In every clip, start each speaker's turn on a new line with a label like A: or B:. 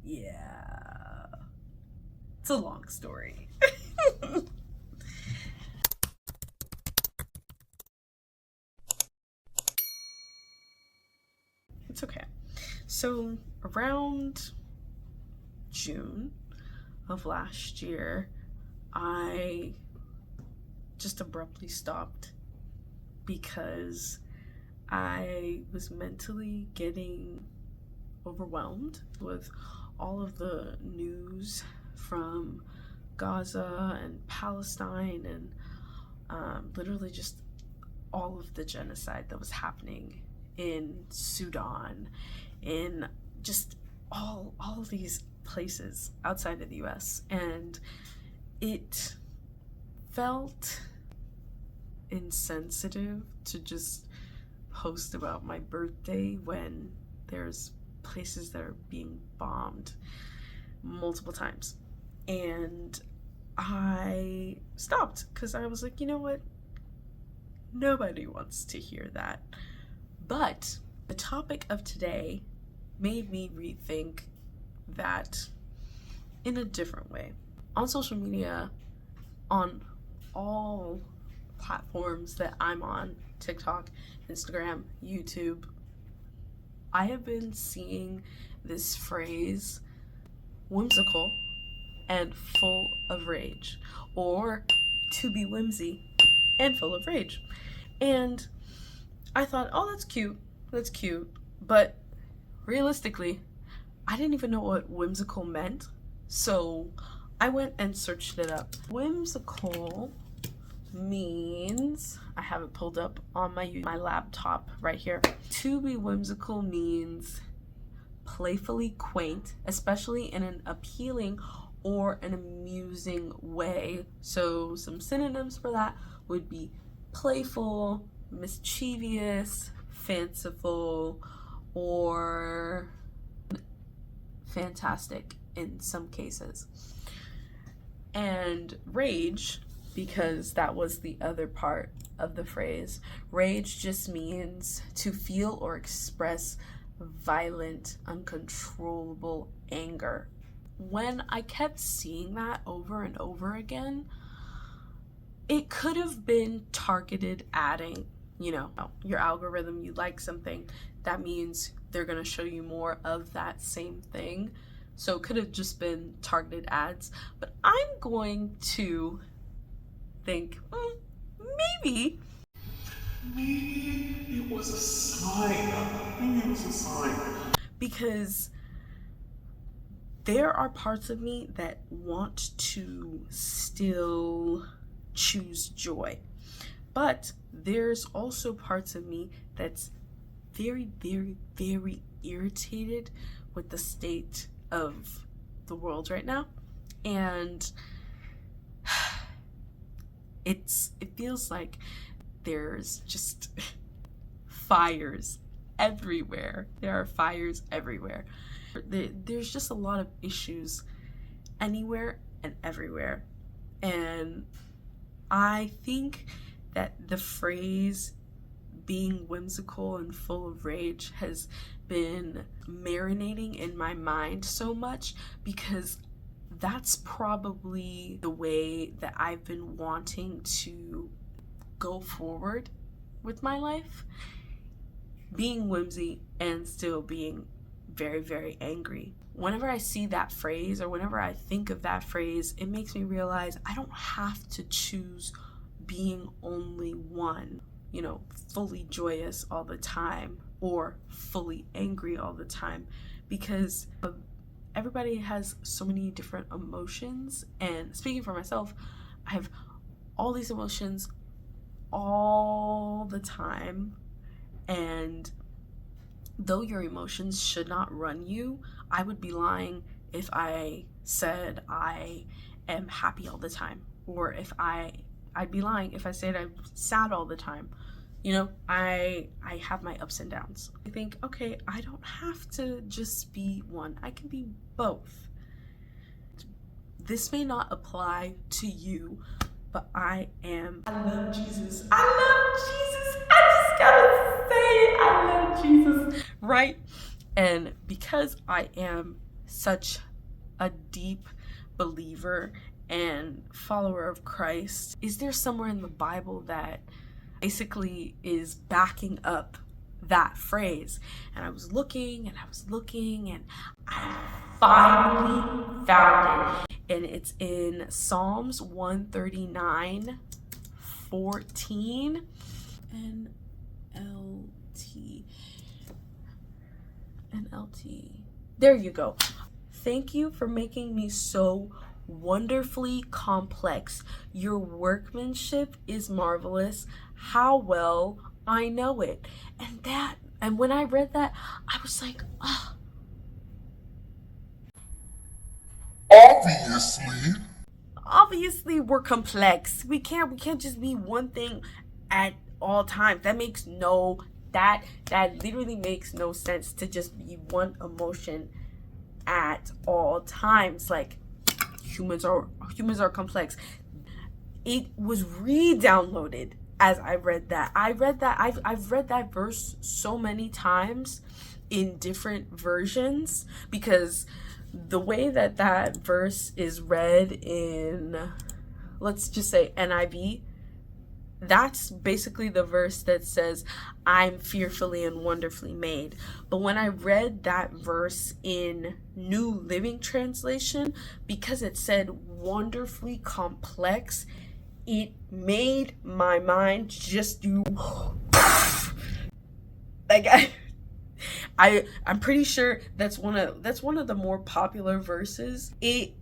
A: Yeah. It's a long story. It's okay. So, around June of last year, I just abruptly stopped because I was mentally getting overwhelmed with all of the news from Gaza and Palestine and literally just all of the genocide that was happening in Sudan, in just all of these places outside of the US. And it felt insensitive to just post about my birthday when there's places that are being bombed multiple times. And I stopped because I was like, you know what? Nobody wants to hear that. But the topic of today made me rethink that in a different way. On social media, on all platforms that I'm on, TikTok, Instagram, YouTube, I have been seeing this phrase, whimsical and full of rage, or to be whimsy and full of rage. And I thought, oh, that's cute. But realistically, I didn't even know what whimsical meant. So I went and searched it up. Whimsical means, I have it pulled up on my laptop right here. To be whimsical means playfully quaint, especially in an appealing or an amusing way. So some synonyms for that would be playful, mischievous, fanciful, or fantastic in some cases. And rage, because that was the other part of the phrase, rage just means to feel or express violent, uncontrollable anger. When I kept seeing that over and over again, it could have been targeted adding, your algorithm, you like something, that means they're going to show you more of that same thing. So it could have just been targeted ads. But I'm going to think, maybe it was a sign. Maybe it was a sign. Because there are parts of me that want to still choose joy. But there's also parts of me that's very, very, very irritated with the state of the world right now. And it feels like there's just fires everywhere. There are fires everywhere. There's just a lot of issues anywhere and everywhere. And I think that the phrase being whimsical and full of rage has been marinating in my mind so much because that's probably the way that I've been wanting to go forward with my life. Being whimsy and still being very, very angry. Whenever I see that phrase or whenever I think of that phrase, it makes me realize I don't have to choose being only one, fully joyous all the time or fully angry all the time, because everybody has so many different emotions. And speaking for myself, I have all these emotions all the time. And though your emotions should not run you, I would be lying if I said I am happy all the time, or if I'd be lying if I said I'm sad all the time. I have my ups and downs. I think, okay, I don't have to just be one. I can be both. This may not apply to you, but I love Jesus. I just gotta say it. I love Jesus, right? And because I am such a deep believer and follower of Christ, is there somewhere in the Bible that basically is backing up that phrase? And I was looking and I was looking, and I finally found it. And it's in Psalms 139:14. NLT. There you go. Thank you for making me so wonderfully complex. Your workmanship is marvelous. How well I know it. And when I read that, I was like, oh. Obviously we're complex. We can't just be one thing at all times. That literally makes no sense, to just be one emotion at all times. Like, humans are complex. It was re-downloaded as I read that. I've read that verse so many times in different versions, because the way that verse is read in, let's just say, NIV, that's basically the verse that says, I'm fearfully and wonderfully made. But when I read that verse in New Living Translation, because it said wonderfully complex, it made my mind just do like, I'm pretty sure that's one of the more popular verses. It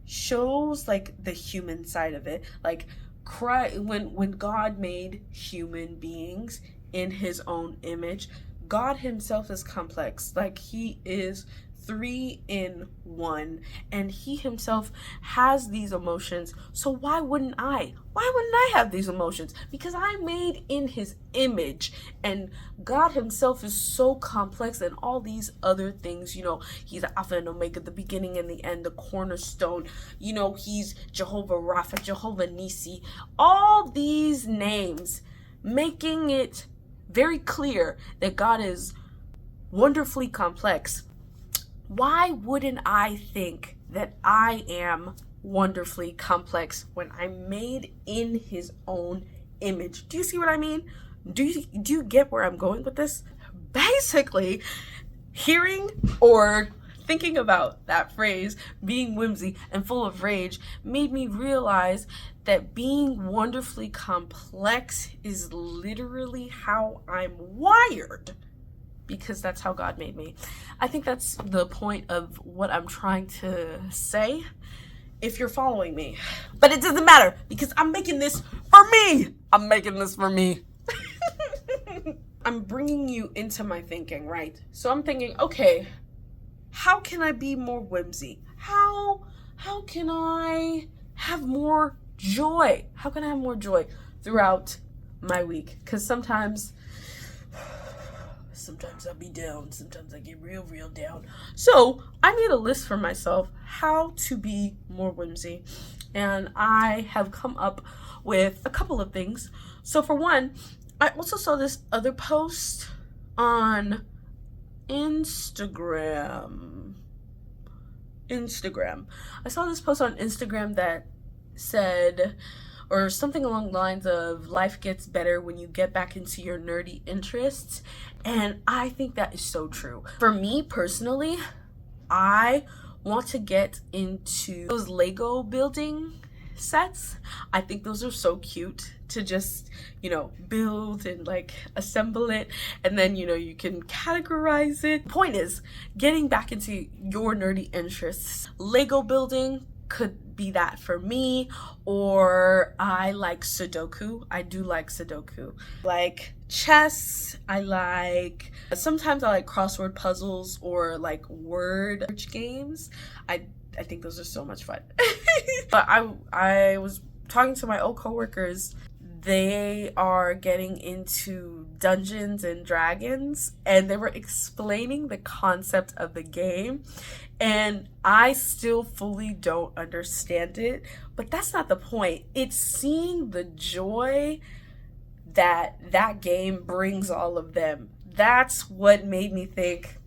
A: shows like the human side of it. Like, when God made human beings in his own image, God himself is complex. Like, he is 3 in 1, and he himself has these emotions. So why wouldn't I have these emotions? Because I'm made in his image, and God himself is so complex, and all these other things, he's the Alpha and Omega, the beginning and the end, the cornerstone, he's Jehovah Rapha, Jehovah Nisi, all these names, making it very clear that God is wonderfully complex. Why wouldn't I think that I am wonderfully complex when I'm made in his own image? Do you see what I mean? Do you get where I'm going with this? Basically, hearing or thinking about that phrase, being whimsy and full of rage, made me realize that being wonderfully complex is literally how I'm wired, because that's how God made me. I think that's the point of what I'm trying to say, if you're following me. But it doesn't matter, because I'm making this for me. I'm bringing you into my thinking, right? So I'm thinking, okay, how can I be more whimsy? How can I have more joy? How can I have more joy throughout my week? Because sometimes I'll be down. Sometimes I get real down. So I made a list for myself how to be more whimsy. And I have come up with a couple of things. So for one, I also saw this other post on Instagram. I saw this post on Instagram that said, or something along the lines of, life gets better when you get back into your nerdy interests. And I think that is so true. For me personally, I want to get into those Lego building sets. I think those are so cute to just, build and like assemble it, and then, you can categorize it. Point is, getting back into your nerdy interests. Lego building could be that for me, or I like Sudoku. I do like Sudoku. Like chess, sometimes I like crossword puzzles or like word search games. I think those are so much fun. But I was talking to my old coworkers. They are getting into Dungeons and Dragons, and they were explaining the concept of the game, and I still fully don't understand it, but that's not the point. It's seeing the joy that game brings all of them. That's what made me think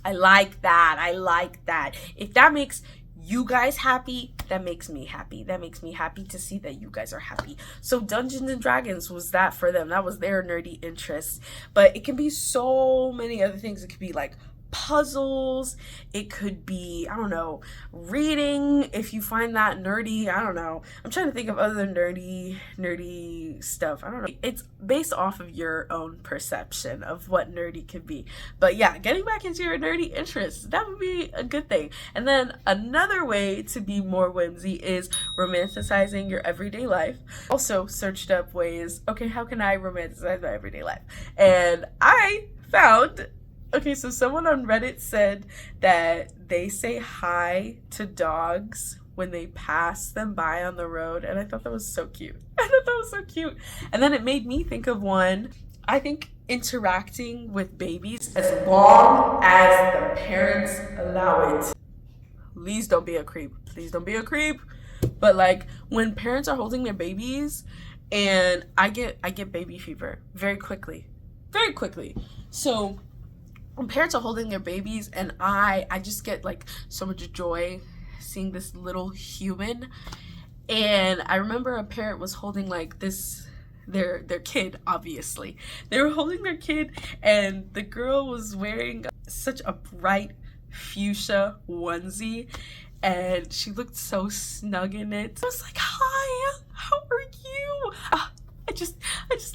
A: I like that. I like that. If that makes you guys happy, that makes me happy. That makes me happy to see that you guys are happy. So Dungeons and Dragons was that for them. That was their nerdy interest. But it can be so many other things. It could be like puzzles. It could be, I don't know, reading, if you find that nerdy. I don't know. I'm trying to think of other nerdy stuff. I don't know. It's based off of your own perception of what nerdy could be. But yeah, getting back into your nerdy interests, that would be a good thing. And then another way to be more whimsy is romanticizing your everyday life. Also searched up ways, okay, how can I romanticize my everyday life? And I found, okay, so someone on Reddit said that they say hi to dogs when they pass them by on the road, and I thought that was so cute. I thought that was so cute. And then it made me think of one. I think interacting with babies as long as the parents allow it. Please don't be a creep. Please don't be a creep. But like when parents are holding their babies, and I get baby fever very quickly. Very quickly. So when parents are holding their babies, and I just get like so much joy seeing this little human. And I remember a parent was holding like this, their kid, obviously. They were holding their kid, and the girl was wearing such a bright fuchsia onesie, and she looked so snug in it. I was like, hi, how are you? I just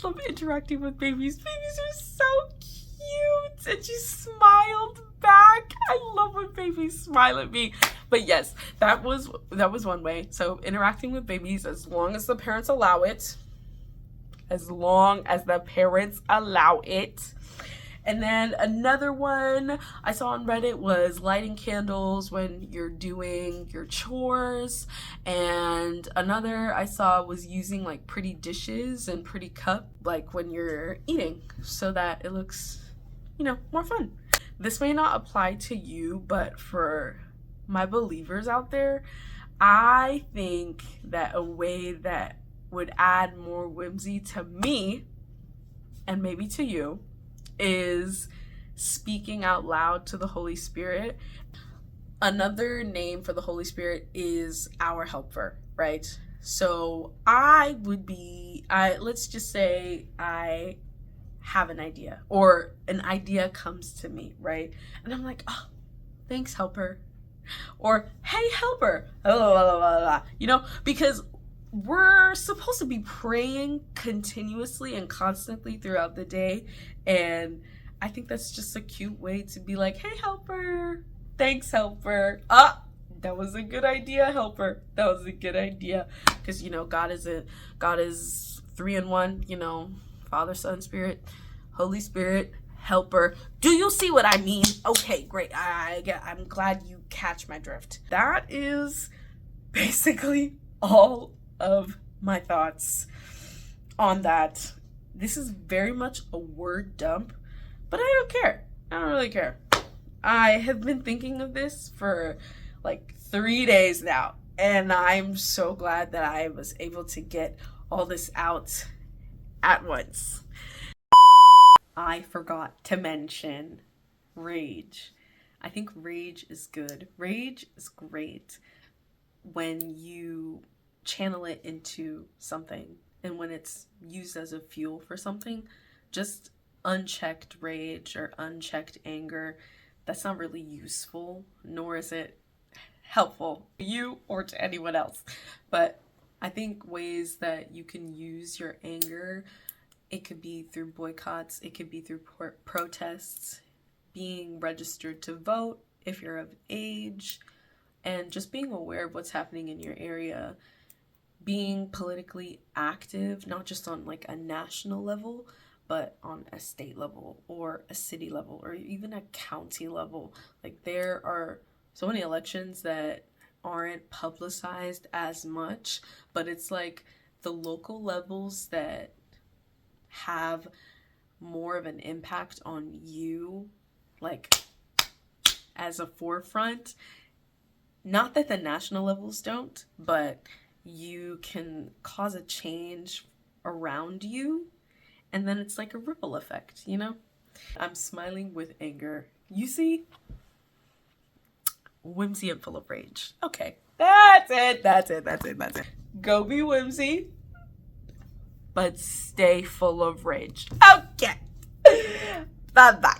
A: love interacting with babies. Babies are so cute. And she smiled back. I love when babies smile at me. But yes, that was one way. So interacting with babies as long as the parents allow it. As long as the parents allow it. And then another one I saw on Reddit was lighting candles when you're doing your chores. And another I saw was using like pretty dishes and pretty cup like when you're eating, so that it looks, you know, more fun. This may not apply to you, but for my believers out there, I think that a way that would add more whimsy to me, and maybe to you, is speaking out loud to the Holy Spirit. Another name for the Holy Spirit is our helper, right? So let's just say I have an idea, or an idea comes to me, right? And I'm like, oh, thanks, helper. Or, hey, helper, blah, blah, blah, blah, blah. You know, because we're supposed to be praying continuously and constantly throughout the day. And I think that's just a cute way to be like, hey, helper, thanks, helper. That was a good idea, helper. That was a good idea. Because, you know, God is 3 in 1, you know, Father, Son, Spirit, Holy Spirit, helper. Do you see what I mean? Okay, great. I'm glad you catch my drift. That is basically all of my thoughts on that. This is very much a word dump, but I don't care. I don't really care. I have been thinking of this for like 3 days now, and I'm so glad that I was able to get all this out at once. I forgot to mention rage. I think rage is good. Rage is great when you channel it into something, and when it's used as a fuel for something. Just unchecked rage or unchecked anger, that's not really useful, nor is it helpful to you or to anyone else. But I think ways that you can use your anger, it could be through boycotts, it could be through protests, being registered to vote if you're of age, and just being aware of what's happening in your area. Being politically active, not just on like a national level, but on a state level or a city level or even a county level. Like there are so many elections that aren't publicized as much, but it's like the local levels that have more of an impact on you, like as a forefront. Not that the national levels don't, but you can cause a change around you, and then it's like a ripple effect, you know? I'm smiling with anger. You see? whimsy and full of rage. Okay, that's it. Go be whimsy, but stay full of rage. Okay. Bye-bye.